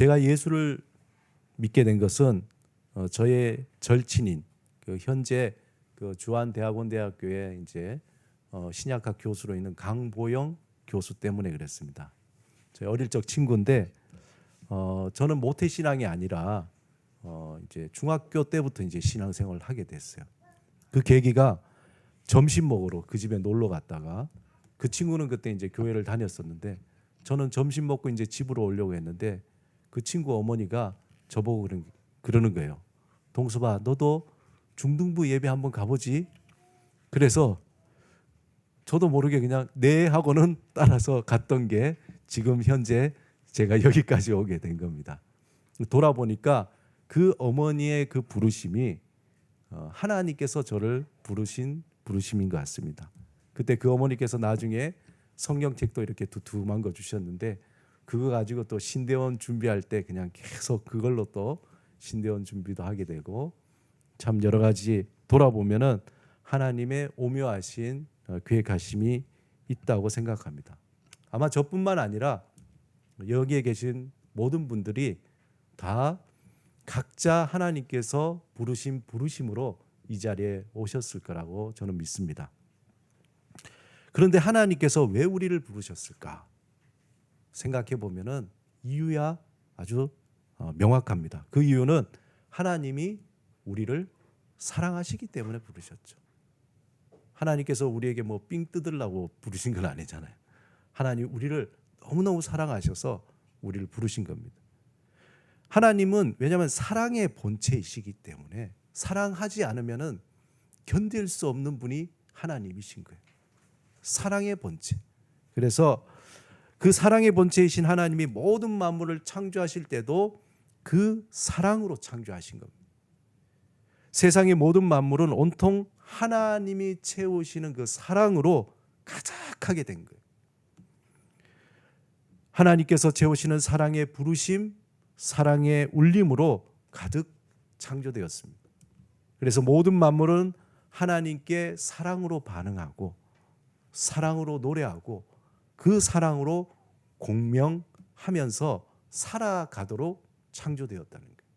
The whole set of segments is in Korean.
제가 예수를 믿게 된 것은 저의 절친인 현재 주한대학원대학교에 이제 신약학 교수로 있는 강보영 교수 때문에 그랬습니다. 제 어릴 적 친구인데 저는 모태 신앙이 아니라 이제 중학교 때부터 이제 신앙생활을 하게 됐어요. 그 계기가 점심 먹으러 그 집에 놀러 갔다가 그 친구는 그때 이제 교회를 다녔었는데 저는 점심 먹고 이제 집으로 오려고 했는데 그 친구 어머니가 저보고 그러는 거예요. 동수봐, 너도 중등부 예배 한번 가보지. 그래서 저도 모르게 그냥 네 하고는 따라서 갔던 게 지금 현재 제가 여기까지 오게 된 겁니다. 돌아보니까 그 어머니의 그 부르심이 하나님께서 저를 부르신 부르심인 것 같습니다. 그때 그 어머니께서 나중에 성경책도 이렇게 두툼한 거 주셨는데 그거 가지고 또 신대원 준비할 때 그냥 계속 그걸로 또 신대원 준비도 하게 되고 참 여러 가지 돌아보면은 하나님의 오묘하신 계획하심이 있다고 생각합니다. 아마 저뿐만 아니라 여기에 계신 모든 분들이 다 각자 하나님께서 부르신 부르심으로 이 자리에 오셨을 거라고 저는 믿습니다. 그런데 하나님께서 왜 우리를 부르셨을까 생각해 보면은 이유야 아주 명확합니다. 그 이유는 하나님이 우리를 사랑하시기 때문에 부르셨죠. 하나님께서 우리에게 뭐 삥 뜯으려고 부르신 건 아니잖아요. 하나님 우리를 너무너무 사랑하셔서 우리를 부르신 겁니다. 하나님은 왜냐하면 사랑의 본체이시기 때문에 사랑하지 않으면은 견딜 수 없는 분이 하나님이신 거예요. 사랑의 본체. 그래서 그 사랑의 본체이신 하나님이 모든 만물을 창조하실 때도 그 사랑으로 창조하신 겁니다. 세상의 모든 만물은 온통 하나님이 채우시는 그 사랑으로 가득하게 된 거예요. 하나님께서 채우시는 사랑의 부르심, 사랑의 울림으로 가득 창조되었습니다. 그래서 모든 만물은 하나님께 사랑으로 반응하고 사랑으로 노래하고 그 사랑으로 공명하면서 살아가도록 창조되었다는 거예요.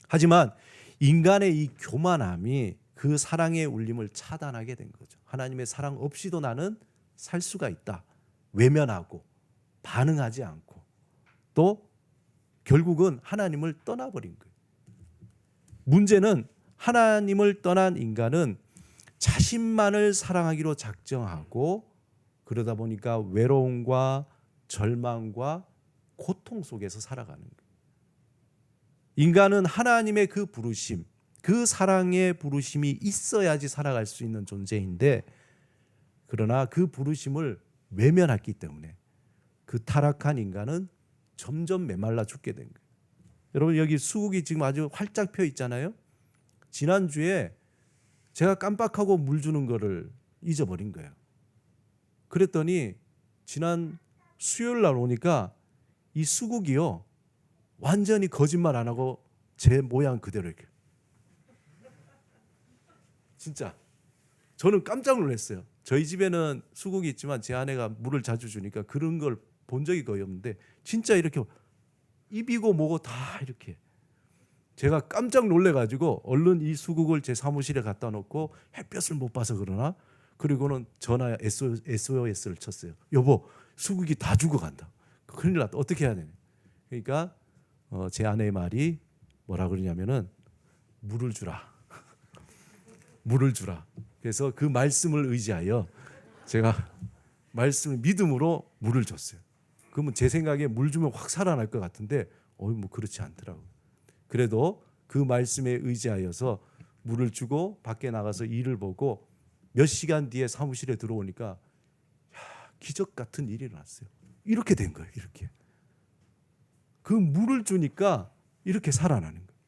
하지만 인간의 이 교만함이 그 사랑의 울림을 차단하게 된 거죠. 하나님의 사랑 없이도 나는 살 수가 있다. 외면하고 반응하지 않고 또 결국은 하나님을 떠나버린 거예요. 문제는 하나님을 떠난 인간은 자신만을 사랑하기로 작정하고 그러다 보니까 외로움과 절망과 고통 속에서 살아가는 거예요. 인간은 하나님의 그 부르심, 그 사랑의 부르심이 있어야지 살아갈 수 있는 존재인데 그러나 그 부르심을 외면했기 때문에 그 타락한 인간은 점점 메말라 죽게 된 거예요. 여러분 여기 수국이 지금 아주 활짝 펴 있잖아요. 지난주에 제가 깜빡하고 물 주는 거를 잊어버린 거예요. 그랬더니 지난 수요일 날 오니까 이 수국이요 완전히 거짓말 안 하고 제 모양 그대로 이렇게 진짜 저는 깜짝 놀랐어요. 저희 집에는 수국이 있지만 제 아내가 물을 자주 주니까 그런 걸 본 적이 거의 없는데 진짜 이렇게 입이고 뭐고 다 이렇게 제가 깜짝 놀래가지고 얼른 이 수국을 제 사무실에 갖다 놓고 햇볕을 못 봐서 그러나 그리고는 전화 SOS를 쳤어요. 여보 수국이 다 죽어간다. 큰일 났다. 어떻게 해야 되냐. 그러니까 제 아내의 말이 뭐라 그러냐면은 물을 주라. 물을 주라. 그래서 그 말씀을 의지하여 제가 말씀을 믿음으로 물을 줬어요. 그러면 제 생각에 물 주면 확 살아날 것 같은데 뭐 그렇지 않더라고요. 그래도 그 말씀에 의지하여서 물을 주고 밖에 나가서 일을 보고 몇 시간 뒤에 사무실에 들어오니까 기적 같은 일이 일어났어요. 이렇게 된 거예요. 이렇게. 그 물을 주니까 이렇게 살아나는 거예요.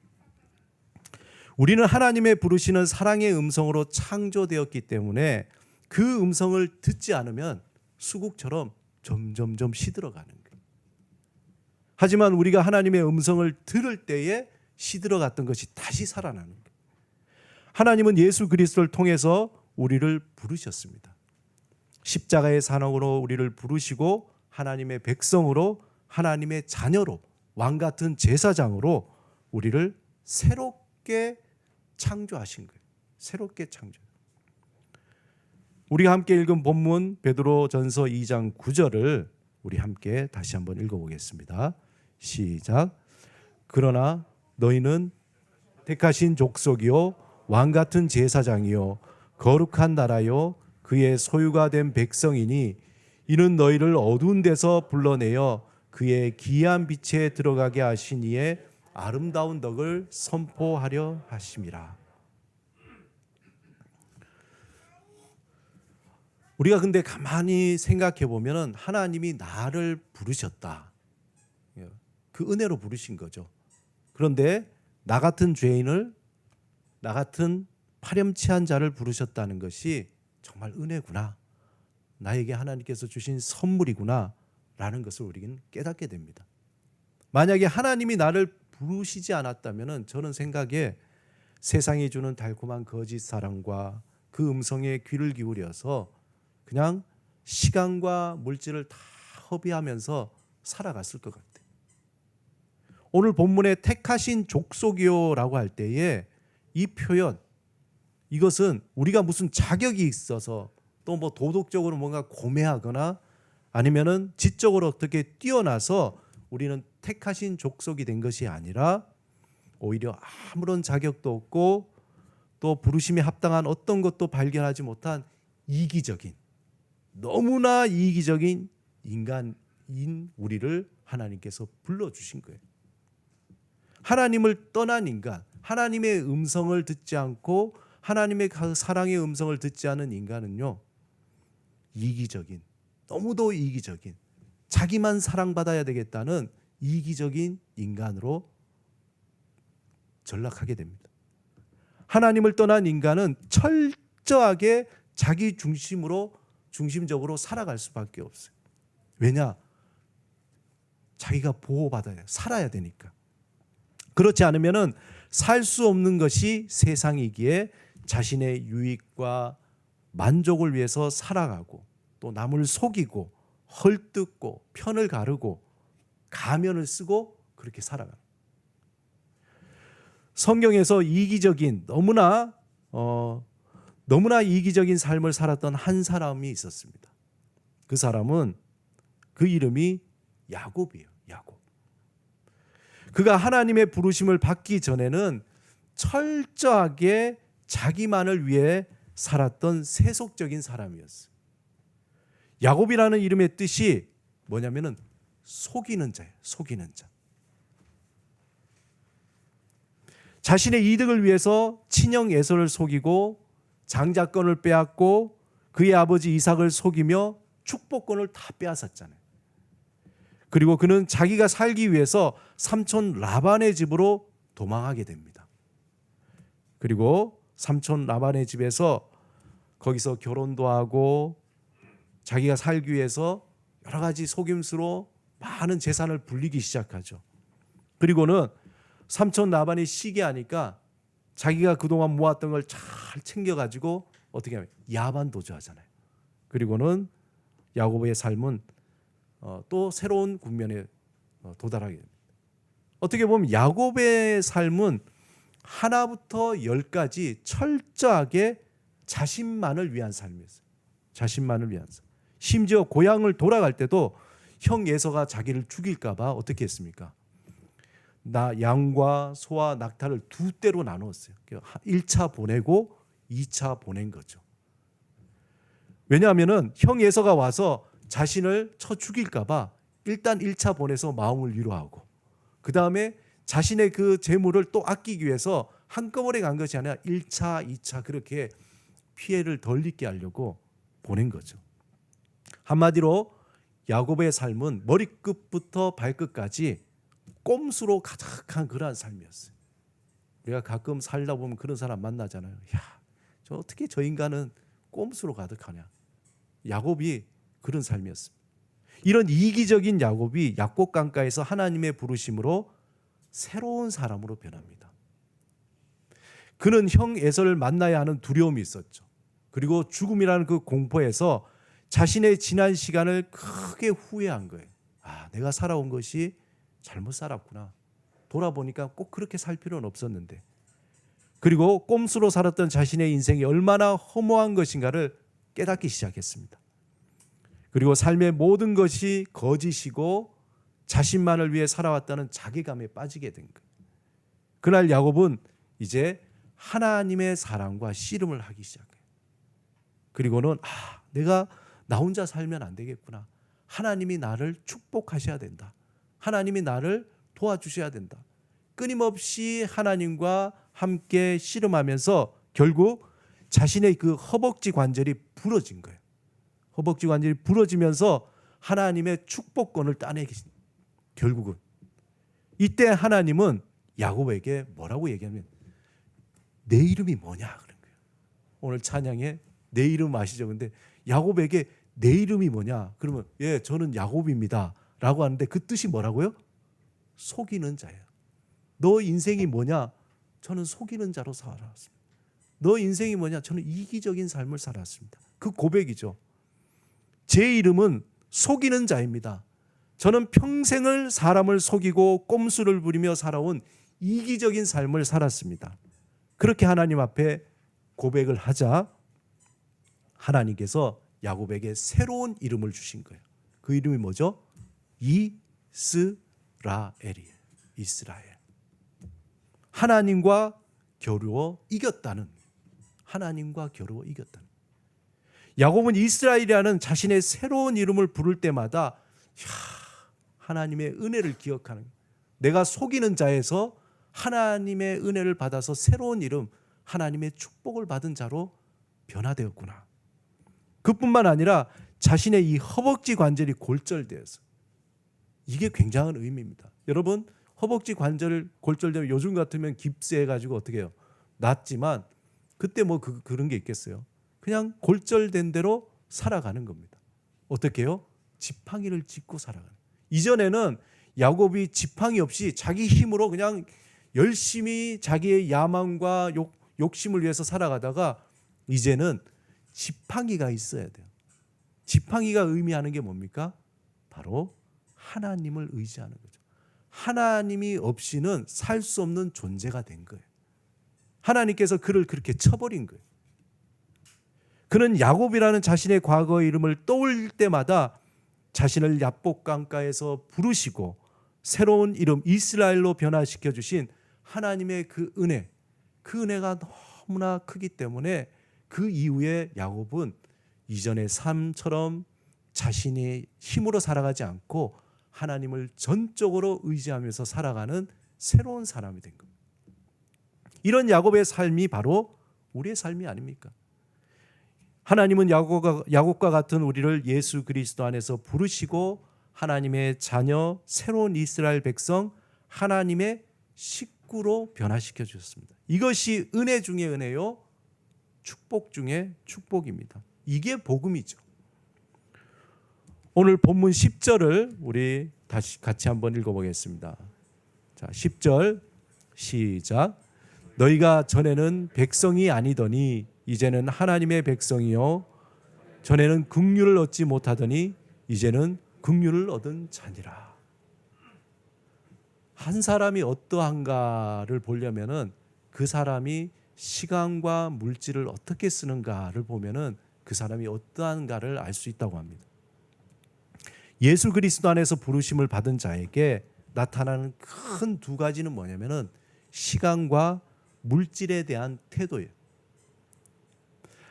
우리는 하나님의 부르시는 사랑의 음성으로 창조되었기 때문에 그 음성을 듣지 않으면 수국처럼 점점점 시들어가는 거예요. 하지만 우리가 하나님의 음성을 들을 때에 시들어갔던 것이 다시 살아나는 거예요. 하나님은 예수 그리스도를 통해서 우리를 부르셨습니다. 십자가의 산업으로 우리를 부르시고 하나님의 백성으로 하나님의 자녀로 왕 같은 제사장으로 우리를 새롭게 창조하신 거예요. 새롭게 창조. 우리가 함께 읽은 본문 베드로전서 2장 9절을 우리 함께 다시 한번 읽어보겠습니다. 시작. 그러나 너희는 택하신 족속이요 왕 같은 제사장이요 거룩한 나라요 그의 소유가 된 백성이니 이는 너희를 어두운 데서 불러내어 그의 기이한 빛에 들어가게 하신 이의 아름다운 덕을 선포하려 하심이라. 우리가 근데 가만히 생각해 보면 하나님이 나를 부르셨다. 그 은혜로 부르신 거죠. 그런데 나 같은 죄인을, 나 같은 파렴치한 자를 부르셨다는 것이 정말 은혜구나. 나에게 하나님께서 주신 선물이구나 라는 것을 우리는 깨닫게 됩니다. 만약에 하나님이 나를 부르시지 않았다면 저는 생각에 세상이 주는 달콤한 거짓 사랑과 그 음성에 귀를 기울여서 그냥 시간과 물질을 다 허비하면서 살아갔을 것 같아요. 오늘 본문에 택하신 족속이요라고 할 때에 이 표현, 이것은 우리가 무슨 자격이 있어서 또 뭐 도덕적으로 뭔가 고매하거나 아니면은 지적으로 어떻게 뛰어나서 우리는 택하신 족속이 된 것이 아니라 오히려 아무런 자격도 없고 또 부르심에 합당한 어떤 것도 발견하지 못한 이기적인, 너무나 이기적인 인간인 우리를 하나님께서 불러주신 거예요. 하나님을 떠난 인간, 하나님의 음성을 듣지 않고 하나님의 사랑의 음성을 듣지 않은 인간은요, 이기적인, 너무도 이기적인, 자기만 사랑받아야 되겠다는 이기적인 인간으로 전락하게 됩니다. 하나님을 떠난 인간은 철저하게 자기 중심적으로 살아갈 수밖에 없어요. 왜냐? 자기가 보호받아야, 살아야 되니까. 그렇지 않으면 살 수 없는 것이 세상이기에 자신의 유익과 만족을 위해서 살아가고 또 남을 속이고 헐뜯고 편을 가르고 가면을 쓰고 그렇게 살아가요. 성경에서 이기적인 너무나 이기적인 삶을 살았던 한 사람이 있었습니다. 그 사람은 그 이름이 야곱이에요. 야곱. 그가 하나님의 부르심을 받기 전에는 철저하게 자기만을 위해 살았던 세속적인 사람이었어요. 야곱이라는 이름의 뜻이 뭐냐면은 속이는 자예요. 속이는 자. 자신의 이득을 위해서 친형 에서를 속이고 장자권을 빼앗고 그의 아버지 이삭을 속이며 축복권을 다 빼앗았잖아요. 그리고 그는 자기가 살기 위해서 삼촌 라반의 집으로 도망하게 됩니다. 그리고 삼촌 라반의 집에서 거기서 결혼도 하고 자기가 살기 위해서 여러 가지 속임수로 많은 재산을 불리기 시작하죠. 그리고는 삼촌 라반이 쉬게 하니까 자기가 그동안 모았던 걸 잘 챙겨가지고 어떻게 하면 야반 도주하잖아요. 그리고는 야곱의 삶은 또 새로운 국면에 도달하게 됩니다. 어떻게 보면 야곱의 삶은 하나부터 열까지 철저하게 자신만을 위한 삶이었어요. 자신만을 위한 삶. 심지어 고향을 돌아갈 때도 형 에서가 자기를 죽일까 봐 어떻게 했습니까? 나 양과 소와 낙타를 두 대로 나누었어요. 1차 보내고 2차 보낸 거죠. 왜냐하면 형 에서가 와서 자신을 쳐 죽일까 봐 일단 1차 보내서 마음을 위로하고 그 다음에 자신의 그 재물을 또 아끼기 위해서 한꺼번에 간 것이 아니라 1차, 2차 그렇게 피해를 덜 입게 하려고 보낸 거죠. 한마디로 야곱의 삶은 머리끝부터 발끝까지 꼼수로 가득한 그러한 삶이었어요. 우리가 가끔 살다 보면 그런 사람 만나잖아요. 야, 저 어떻게 저 인간은 꼼수로 가득하냐. 야곱이 그런 삶이었습니다. 이런 이기적인 야곱이 약곡 강가에서 하나님의 부르심으로 새로운 사람으로 변합니다. 그는 형 에서를 만나야 하는 두려움이 있었죠. 그리고 죽음이라는 그 공포에서 자신의 지난 시간을 크게 후회한 거예요. 내가 살아온 것이 잘못 살았구나. 돌아보니까 꼭 그렇게 살 필요는 없었는데. 그리고 꼼수로 살았던 자신의 인생이 얼마나 허무한 것인가를 깨닫기 시작했습니다. 그리고 삶의 모든 것이 거짓이고 자신만을 위해 살아왔다는 자괴감에 빠지게 된 거예요. 그날 야곱은 이제 하나님의 사랑과 씨름을 하기 시작해요. 그리고는 내가 나 혼자 살면 안 되겠구나. 하나님이 나를 축복하셔야 된다. 하나님이 나를 도와주셔야 된다. 끊임없이 하나님과 함께 씨름하면서 결국 자신의 그 허벅지 관절이 부러진 거예요. 허벅지 관절이 부러지면서 하나님의 축복권을 따내기 결국은 이때 하나님은 야곱에게 뭐라고 얘기하면 내 이름이 뭐냐 그런 거예요. 오늘 찬양에 내 이름 아시죠? 근데 야곱에게 내 이름이 뭐냐? 그러면 저는 야곱입니다 라고 하는데 그 뜻이 뭐라고요? 속이는 자예요. 너 인생이 뭐냐? 저는 속이는 자로 살아왔습니다. 너 인생이 뭐냐? 저는 이기적인 삶을 살았습니다. 그 고백이죠. 제 이름은 속이는 자입니다. 저는 평생을 사람을 속이고 꼼수를 부리며 살아온 이기적인 삶을 살았습니다. 그렇게 하나님 앞에 고백을 하자 하나님께서 야곱에게 새로운 이름을 주신 거예요. 그 이름이 뭐죠? 이스라엘이에요. 이스라엘. 하나님과 겨루어 이겼다는, 하나님과 겨루어 이겼다는. 야곱은 이스라엘이라는 자신의 새로운 이름을 부를 때마다 하나님의 은혜를 기억하는 거예요. 내가 속이는 자에서 하나님의 은혜를 받아서 새로운 이름, 하나님의 축복을 받은 자로 변화되었구나. 그뿐만 아니라 자신의 이 허벅지 관절이 골절되어서, 이게 굉장한 의미입니다. 여러분, 허벅지 관절 골절되면 요즘 같으면 깁스해가지고 어떻게 해요? 낫지만 그때 뭐 그런 게 있겠어요? 그냥 골절된 대로 살아가는 겁니다. 어떻게 해요? 지팡이를 짚고 살아가는. 이전에는 야곱이 지팡이 없이 자기 힘으로 그냥 열심히 자기의 야망과 욕심을 위해서 살아가다가 이제는 지팡이가 있어야 돼요. 지팡이가 의미하는 게 뭡니까? 바로 하나님을 의지하는 거죠. 하나님이 없이는 살 수 없는 존재가 된 거예요. 하나님께서 그를 그렇게 쳐버린 거예요. 그는 야곱이라는 자신의 과거의 이름을 떠올릴 때마다 자신을 야복 강가에서 부르시고 새로운 이름 이스라엘로 변화시켜 주신 하나님의 그 은혜, 그 은혜가 너무나 크기 때문에 그 이후에 야곱은 이전의 삶처럼 자신의 힘으로 살아가지 않고 하나님을 전적으로 의지하면서 살아가는 새로운 사람이 된 겁니다. 이런 야곱의 삶이 바로 우리의 삶이 아닙니까? 하나님은 야곱과 같은 우리를 예수 그리스도 안에서 부르시고 하나님의 자녀, 새로운 이스라엘 백성, 하나님의 식구로 변화시켜 주셨습니다. 이것이 은혜 중에 은혜요, 축복 중에 축복입니다. 이게 복음이죠. 오늘 본문 10절을 우리 다시 같이 한번 읽어보겠습니다. 자, 10절 시작. 너희가 전에는 백성이 아니더니 이제는 하나님의 백성이요, 전에는 긍휼을 얻지 못하더니 이제는 긍휼을 얻은 자니라. 한 사람이 어떠한가를 보려면은 그 사람이 시간과 물질을 어떻게 쓰는가를 보면은 그 사람이 어떠한가를 알 수 있다고 합니다. 예수 그리스도 안에서 부르심을 받은 자에게 나타나는 큰 두 가지는 뭐냐면은 시간과 물질에 대한 태도예요.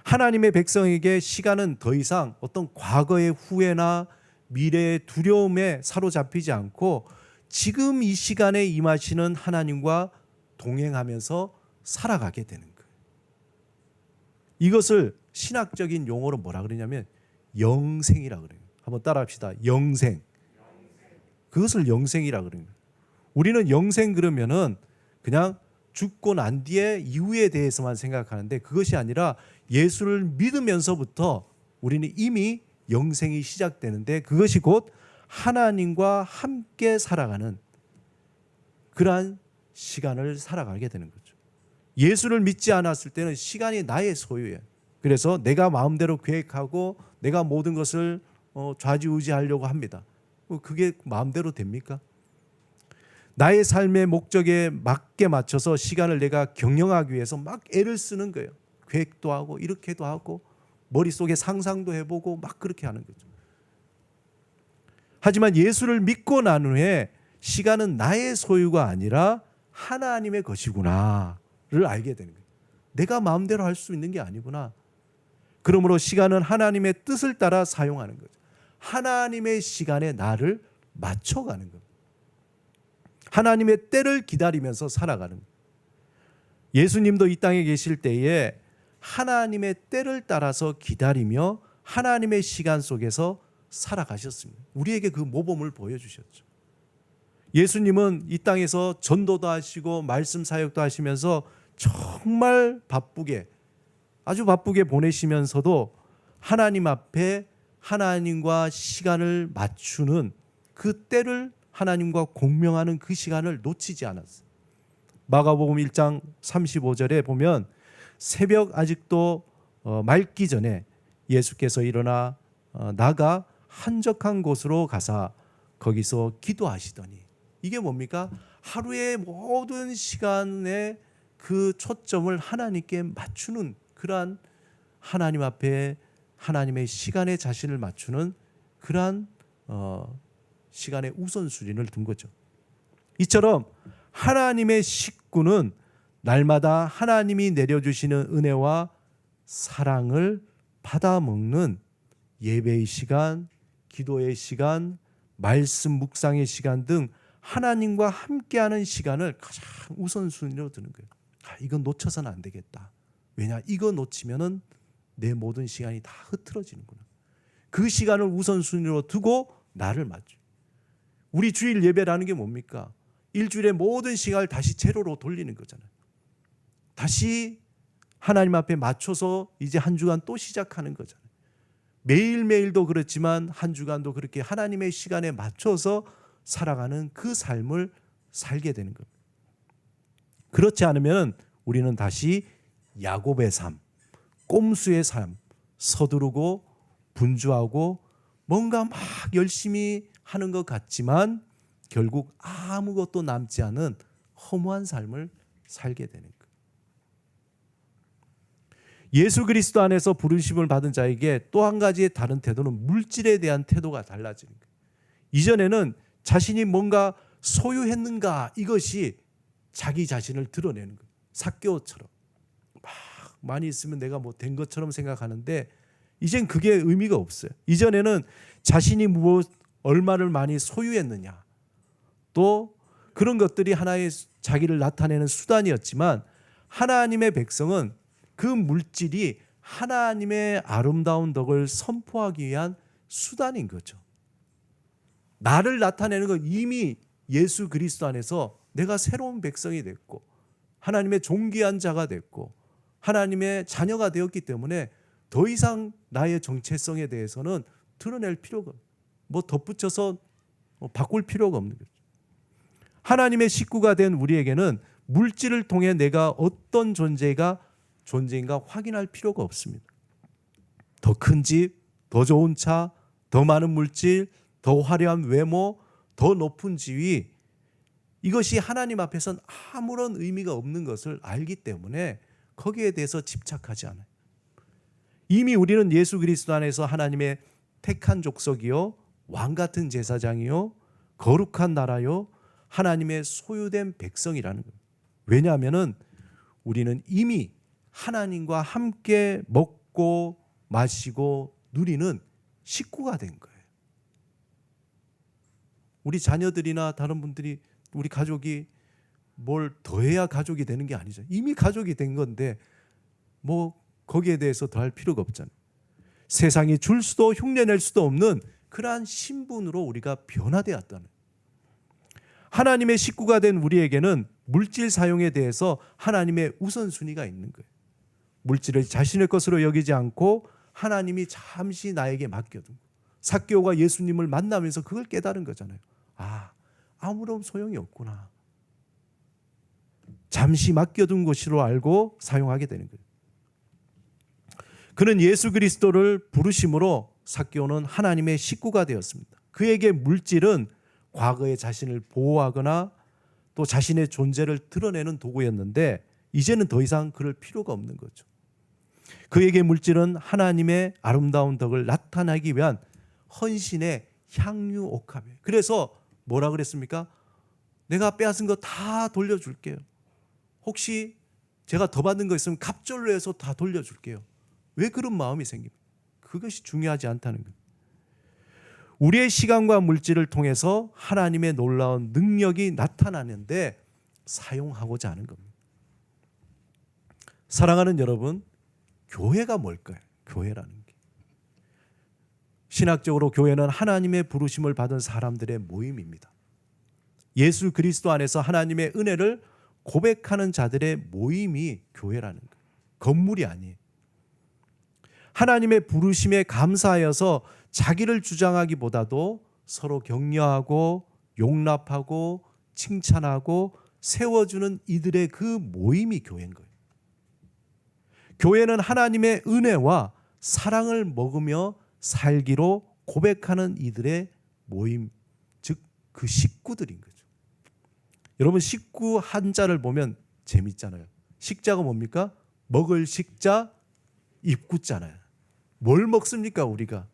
하나님의 백성에게 시간은 더 이상 어떤 과거의 후회나 미래의 두려움에 사로잡히지 않고 지금 이 시간에 임하시는 하나님과 동행하면서 살아가게 되는 거예요. 이것을 신학적인 용어로 뭐라 그러냐면 영생이라 그래요. 한번 따라합시다. 영생. 그것을 영생이라 그래요. 우리는 영생 그러면은 그냥 죽고 난 뒤에 이후에 대해서만 생각하는데 그것이 아니라 예수를 믿으면서부터 우리는 이미 영생이 시작되는데 그것이 곧 하나님과 함께 살아가는 그러한 시간을 살아가게 되는 거죠. 예수를 믿지 않았을 때는 시간이 나의 소유예요. 그래서 내가 마음대로 계획하고 내가 모든 것을 좌지우지하려고 합니다. 그게 마음대로 됩니까? 나의 삶의 목적에 맞게 맞춰서 시간을 내가 경영하기 위해서 막 애를 쓰는 거예요. 계획도 하고 이렇게도 하고 머릿속에 상상도 해보고 막 그렇게 하는 거죠. 하지만 예수를 믿고 난 후에 시간은 나의 소유가 아니라 하나님의 것이구나를 알게 되는 거예요. 내가 마음대로 할 수 있는 게 아니구나. 그러므로 시간은 하나님의 뜻을 따라 사용하는 거죠. 하나님의 시간에 나를 맞춰가는 겁니다. 하나님의 때를 기다리면서 살아가는 거예요. 예수님도 이 땅에 계실 때에 하나님의 때를 따라서 기다리며 하나님의 시간 속에서 살아가셨습니다. 우리에게 그 모범을 보여주셨죠. 예수님은 이 땅에서 전도도 하시고 말씀 사역도 하시면서 정말 바쁘게, 아주 바쁘게 보내시면서도 하나님 앞에 하나님과 시간을 맞추는 그 때를, 하나님과 공명하는 그 시간을 놓치지 않았어요. 마가복음 1장 35절에 보면 새벽 아직도 맑기 전에 예수께서 일어나 나가 한적한 곳으로 가사 거기서 기도하시더니, 이게 뭡니까? 하루의 모든 시간에 그 초점을 하나님께 맞추는 그러한, 하나님 앞에 하나님의 시간에 자신을 맞추는 그러한 시간의 우선순위를 둔 거죠. 이처럼 하나님의 식구는 날마다 하나님이 내려주시는 은혜와 사랑을 받아먹는 예배의 시간, 기도의 시간, 말씀 묵상의 시간 등 하나님과 함께하는 시간을 가장 우선순위로 두는 거예요. 이건 놓쳐서는 안 되겠다. 왜냐? 이거 놓치면은 내 모든 시간이 다 흐트러지는구나. 그 시간을 우선순위로 두고 나를 맞죠. 우리 주일 예배라는 게 뭡니까? 일주일의 모든 시간을 다시 제로로 돌리는 거잖아요. 다시 하나님 앞에 맞춰서 이제 한 주간 또 시작하는 거잖아요. 매일매일도 그렇지만 한 주간도 그렇게 하나님의 시간에 맞춰서 살아가는 그 삶을 살게 되는 겁니다. 그렇지 않으면 우리는 다시 야곱의 삶, 꼼수의 삶, 서두르고 분주하고 뭔가 막 열심히 하는 것 같지만 결국 아무것도 남지 않은 허무한 삶을 살게 되는 거예요. 예수 그리스도 안에서 부르심을 받은 자에게 또 한 가지의 다른 태도는 물질에 대한 태도가 달라지는 거예요. 이전에는 자신이 뭔가 소유했는가, 이것이 자기 자신을 드러내는 거예요. 삭개오처럼 막 많이 있으면 내가 뭐 된 것처럼 생각하는데 이젠 그게 의미가 없어요. 이전에는 자신이 무엇 얼마를 많이 소유했느냐, 또 그런 것들이 하나의 자기를 나타내는 수단이었지만 하나님의 백성은 그 물질이 하나님의 아름다운 덕을 선포하기 위한 수단인 거죠. 나를 나타내는 건 이미 예수 그리스도 안에서 내가 새로운 백성이 됐고 하나님의 존귀한 자가 됐고 하나님의 자녀가 되었기 때문에 더 이상 나의 정체성에 대해서는 드러낼 필요가 없고 뭐 덧붙여서 바꿀 필요가 없는 거죠. 하나님의 식구가 된 우리에게는 물질을 통해 내가 어떤 존재인가 확인할 필요가 없습니다. 더 큰 집, 더 좋은 차, 더 많은 물질, 더 화려한 외모, 더 높은 지위, 이것이 하나님 앞에서는 아무런 의미가 없는 것을 알기 때문에 거기에 대해서 집착하지 않아요. 이미 우리는 예수 그리스도 안에서 하나님의 택한 족속이요, 왕 같은 제사장이요, 거룩한 나라요, 하나님의 소유된 백성이라는 거예요. 왜냐하면 우리는 이미 하나님과 함께 먹고 마시고 누리는 식구가 된 거예요. 우리 자녀들이나 다른 분들이, 우리 가족이 뭘 더해야 가족이 되는 게 아니죠. 이미 가족이 된 건데 뭐 거기에 대해서 더 할 필요가 없잖아요. 세상이 줄 수도 흉내낼 수도 없는 그러한 신분으로 우리가 변화되었다는, 하나님의 식구가 된 우리에게는 물질 사용에 대해서 하나님의 우선순위가 있는 거예요. 물질을 자신의 것으로 여기지 않고 하나님이 잠시 나에게 맡겨둔, 삭개오가 예수님을 만나면서 그걸 깨달은 거잖아요. 아무런 소용이 없구나. 잠시 맡겨둔 것으로 알고 사용하게 되는 거예요. 그는 예수 그리스도를 부르심으로 삭개오는 하나님의 식구가 되었습니다. 그에게 물질은 과거에 자신을 보호하거나 또 자신의 존재를 드러내는 도구였는데 이제는 더 이상 그럴 필요가 없는 거죠. 그에게 물질은 하나님의 아름다운 덕을 나타내기 위한 헌신의 향유 옥합이에요. 그래서 뭐라 그랬습니까? 내가 빼앗은 거 다 돌려줄게요. 혹시 제가 더 받는 거 있으면 갑절로 해서 다 돌려줄게요. 왜 그런 마음이 생깁니까? 그것이 중요하지 않다는 거예요. 우리의 시간과 물질을 통해서 하나님의 놀라운 능력이 나타나는데 사용하고자 하는 겁니다. 사랑하는 여러분, 교회가 뭘까요? 교회라는 게. 신학적으로 교회는 하나님의 부르심을 받은 사람들의 모임입니다. 예수 그리스도 안에서 하나님의 은혜를 고백하는 자들의 모임이 교회라는 거예요. 건물이 아니에요. 하나님의 부르심에 감사하여서 자기를 주장하기보다도 서로 격려하고 용납하고 칭찬하고 세워주는 이들의 그 모임이 교회인 거예요. 교회는 하나님의 은혜와 사랑을 먹으며 살기로 고백하는 이들의 모임, 즉 그 식구들인 거죠. 여러분, 식구 한자를 보면 재밌잖아요. 식자가 뭡니까? 먹을 식자, 입구자잖아요. 뭘 먹습니까 우리가?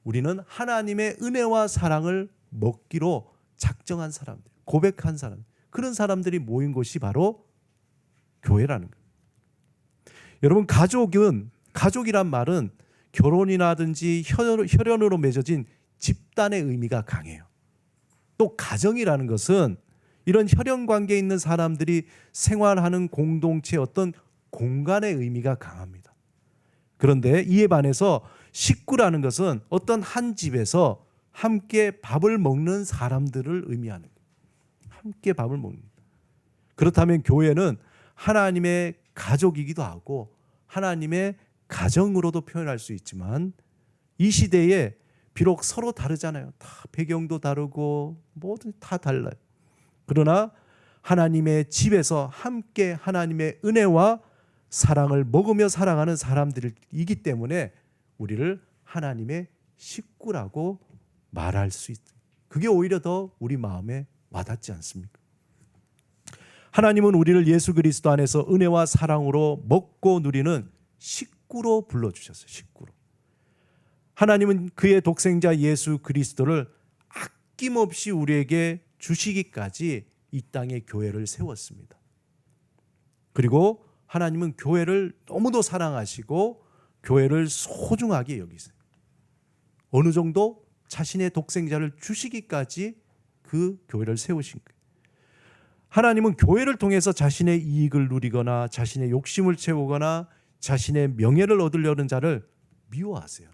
우리는 하나님의 은혜와 사랑을 먹기로 작정한 사람들, 고백한 사람, 그런 사람들이 모인 곳이 바로 교회라는 거예요. 여러분, 가족이란 말은 결혼이라든지 혈연으로 맺어진 집단의 의미가 강해요. 또 가정이라는 것은 이런 혈연 관계에 있는 사람들이 생활하는 공동체의 어떤 공간의 의미가 강합니다. 그런데 이에 반해서 식구라는 것은 어떤 한 집에서 함께 밥을 먹는 사람들을 의미하는 거예요. 함께 밥을 먹는. 그렇다면 교회는 하나님의 가족이기도 하고 하나님의 가정으로도 표현할 수 있지만 이 시대에 비록 서로 다르잖아요. 다 배경도 다르고 뭐든 다 달라요. 그러나 하나님의 집에서 함께 하나님의 은혜와 사랑을 먹으며 살아가는 사람들이기 때문에 우리를 하나님의 식구라고 말할 수 있어요. 그게 오히려 더 우리 마음에 와닿지 않습니까? 하나님은 우리를 예수 그리스도 안에서 은혜와 사랑으로 먹고 누리는 식구로 불러주셨어요. 식구로. 하나님은 그의 독생자 예수 그리스도를 아낌없이 우리에게 주시기까지 이 땅에 교회를 세웠습니다. 그리고 하나님은 교회를 너무도 사랑하시고 교회를 소중하게 여기세요. 어느 정도 자신의 독생자를 주시기까지 그 교회를 세우신 거예요. 하나님은 교회를 통해서 자신의 이익을 누리거나 자신의 욕심을 채우거나 자신의 명예를 얻으려는 자를 미워하세요.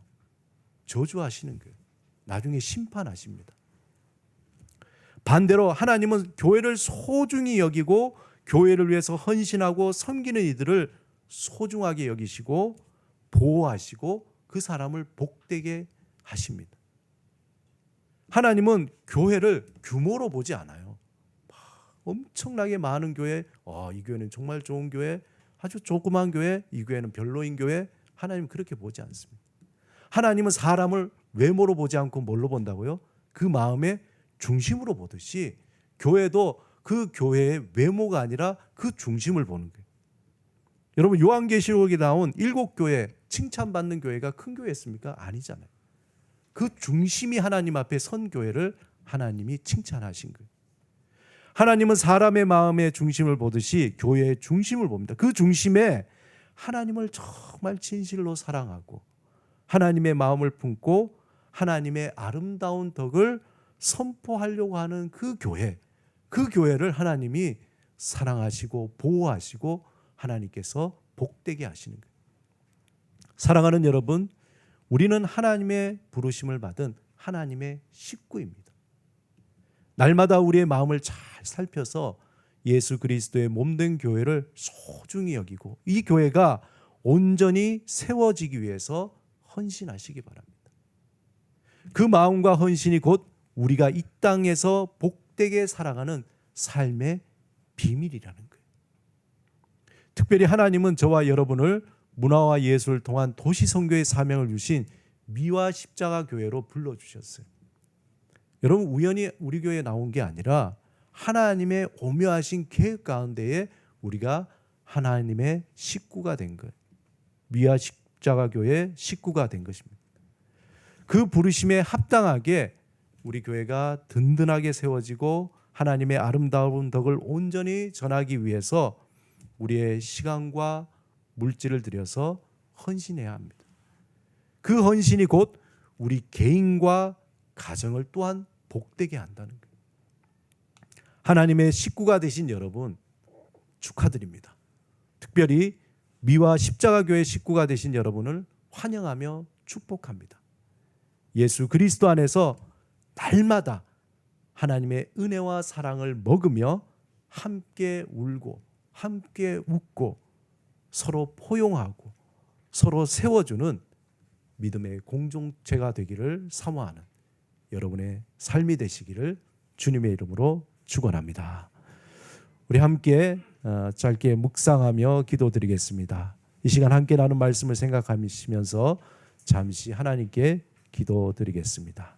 저주하시는 거예요. 나중에 심판하십니다. 반대로 하나님은 교회를 소중히 여기고 교회를 위해서 헌신하고 섬기는 이들을 소중하게 여기시고 보호하시고 그 사람을 복되게 하십니다. 하나님은 교회를 규모로 보지 않아요. 엄청나게 많은 교회, 이 교회는 정말 좋은 교회, 아주 조그만 교회, 이 교회는 별로인 교회, 하나님은 그렇게 보지 않습니다. 하나님은 사람을 외모로 보지 않고 뭘로 본다고요? 그 마음의 중심으로 보듯이 교회도 그 교회의 외모가 아니라 그 중심을 보는 거예요. 여러분, 요한계시록에 나온 7교회, 칭찬받는 교회가 큰 교회였습니까? 아니잖아요. 그 중심이 하나님 앞에 선 교회를 하나님이 칭찬하신 거예요. 하나님은 사람의 마음의 중심을 보듯이 교회의 중심을 봅니다. 그 중심에 하나님을 정말 진실로 사랑하고 하나님의 마음을 품고 하나님의 아름다운 덕을 선포하려고 하는 그 교회를 하나님이 사랑하시고 보호하시고 하나님께서 복되게 하시는 거예요. 사랑하는 여러분, 우리는 하나님의 부르심을 받은 하나님의 식구입니다. 날마다 우리의 마음을 잘 살펴서 예수 그리스도의 몸된 교회를 소중히 여기고 이 교회가 온전히 세워지기 위해서 헌신하시기 바랍니다. 그 마음과 헌신이 곧 우리가 이 땅에서 복되게 살아가는 삶의 비밀이라는 거예요. 특별히 하나님은 저와 여러분을 문화와 예술을 통한 도시선교의 사명을 주신 미화 십자가 교회로 불러주셨어요. 여러분 우연히 우리 교회에 나온 게 아니라 하나님의 오묘하신 계획 가운데에 우리가 하나님의 식구가 된 거예요. 미아 십자가 교회 식구가 된 것입니다. 그 부르심에 합당하게 우리 교회가 든든하게 세워지고 하나님의 아름다운 덕을 온전히 전하기 위해서 우리의 시간과 물질을 들여서 헌신해야 합니다. 그 헌신이 곧 우리 개인과 가정을 또한 복되게 한다는 거예요. 하나님의 식구가 되신 여러분 축하드립니다. 특별히 미와 십자가 교회 식구가 되신 여러분을 환영하며 축복합니다. 예수 그리스도 안에서 날마다 하나님의 은혜와 사랑을 먹으며 함께 울고 함께 웃고 서로 포용하고 서로 세워주는 믿음의 공동체가 되기를 사모하는 여러분의 삶이 되시기를 주님의 이름으로 축원합니다. 우리 함께 짧게 묵상하며 기도드리겠습니다. 이 시간 함께 나눈 말씀을 생각하시면서 잠시 하나님께 기도드리겠습니다.